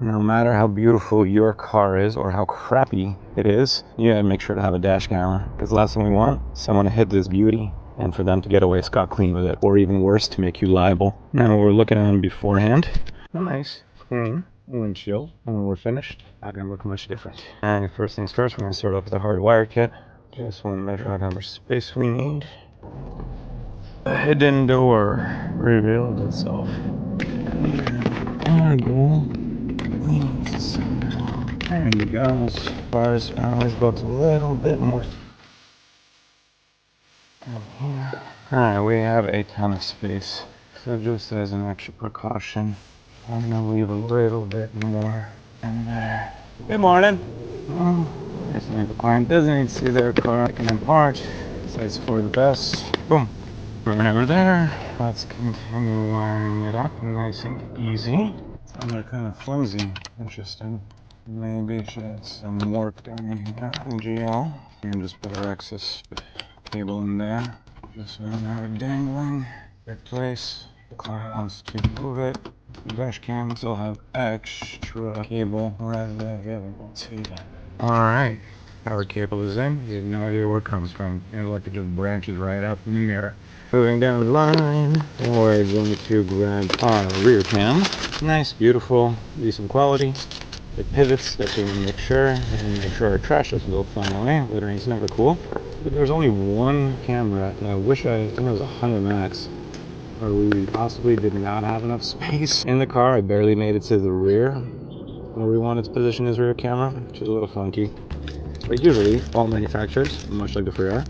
No matter how beautiful your car is or how crappy it is, you gotta make sure to have a dash camera. Because the last thing we want, someone to hit this beauty and for them to get away scot-clean with it. Or even worse, to make you liable. Now we're looking at them beforehand. Nice, clean windshield. And when we're finished, not gonna look much different. And first things first, we're gonna start off with the hardwire kit. Just want to measure out how much space we need. The hidden door revealed itself. There you go. As far as I always go a little bit more. Here. Alright, we have a ton of space. So just as an extra precaution, I'm gonna leave a little bit more in there. Good morning. If the client doesn't need to see their car, I can impart. So it's for the best. Boom. Burn over there. Let's continue wiring it up nice and easy. They're kind of flimsy. Interesting. Maybe should some work down here in GL. And just put our excess cable in there. This one now dangling. Good place. The client wants to move it. The dash cam still have extra cable right there available to them. Alright. Power cable is in. You have no idea where it comes from. And like it just branches right out from the mirror. Moving down the line, we're going to grab our rear cam. Nice, beautiful, decent quality. It pivots, that we make sure, and make sure our trash doesn't go flying away. Littering's never cool. But there's only one camera, and I think it was 100 max, or we possibly did not have enough space in the car. I barely made it to the rear, where we wanted to position his rear camera, which is a little funky. But usually, all manufacturers, much like the Ferrari,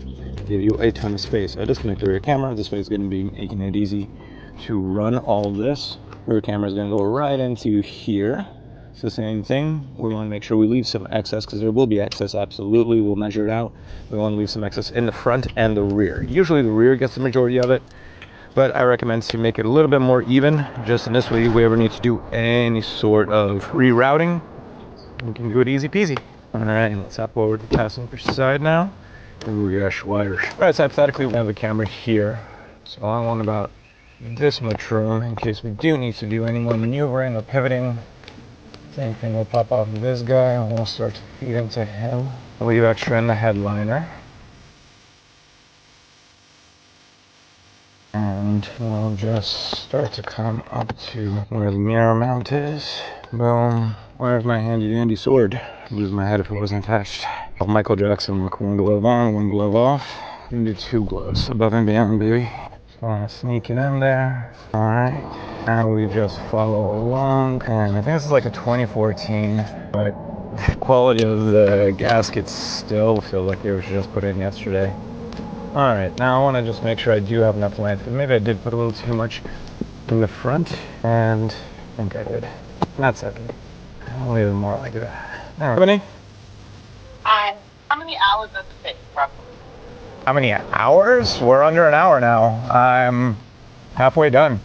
give you a ton of space. I disconnect the rear camera. This way is going to be making it easy to run all this. Rear camera is going to go right into here. It's the same thing. We want to make sure we leave some excess because there will be excess. Absolutely, we'll measure it out. We want to leave some excess in the front and the rear. Usually the rear gets the majority of it, but I recommend to make it a little bit more even. Just in this way, if we ever need to do any sort of rerouting, we can do it easy peasy. All right, let's hop over to the passenger side now. Ooh, gosh, wires. Alright, so hypothetically, we have the camera here. So I want about this much room in case we do need to do any more maneuvering or pivoting. Same thing will pop off of this guy and we'll start to feed into him. I'll leave extra in the headliner. And we'll just start to come up to where the mirror mount is. Boom. Where's my handy dandy sword? I'd lose my head if it wasn't attached. Michael Jackson, look, one glove on, one glove off. I'm gonna do two gloves, above and beyond, baby. So I'm gonna sneak it in there. Alright, now we just follow along. And I think this is like a 2014, but the quality of the gaskets still feel like it was just put in yesterday. Alright, now I want to just make sure I do have enough length. Maybe I did put a little too much in the front, and I think I did. Not 70. I'll leave it more like that. How many? How many hours does it take, roughly? How many hours? We're under an hour now. I'm halfway done.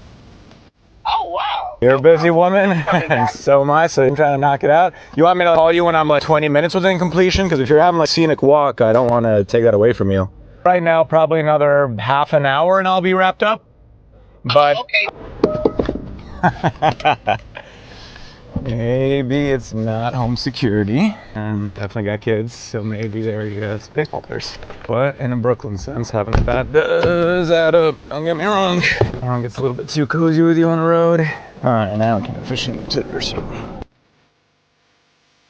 Oh, wow. You're a busy woman, and so am I, so I'm trying to knock it out. You want me to call you when I'm like 20 minutes within completion? Because if you're having like scenic walk, I don't want to take that away from you. Right now, probably another half an hour and I'll be wrapped up. But okay. Maybe it's not home security. And definitely got kids, so maybe there you go, spaceholders. But in a Brooklyn sense, having that does add up. Don't get me wrong. Everyone gets a little bit too cozy with you on the road. Alright, now we can officially titters.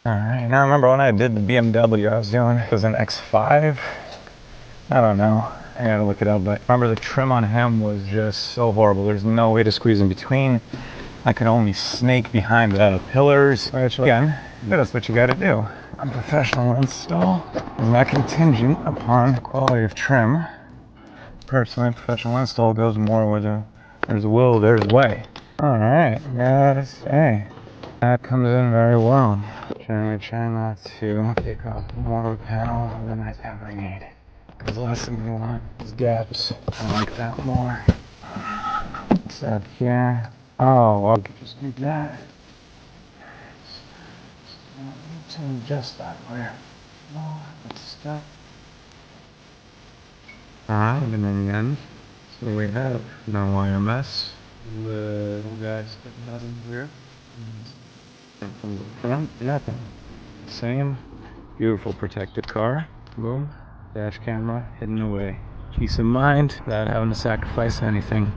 Alright, now remember when I did the BMW I was doing, it was an X5. I don't know. I gotta look it up, but remember the trim on him was just so horrible. There's no way to squeeze in between. I could only snake behind the pillars, which again, that's what you gotta do. A professional install is not contingent upon the quality of trim. Personally, professional install goes more with there's a will, there's a way. Alright, gotta say, that comes in very well. Generally try not to take off more panel than I ever need. Because the last thing we want is gaps. I like that more. What's that here? Oh, well, I could just do that. To adjust that where. Oh, that's stuff. Alright, and then again, so we have no wire mess. The guys putting that in here. And from the front, nothing. Same beautiful protected car. Boom. Dash camera hidden away. Peace of mind without having to sacrifice anything.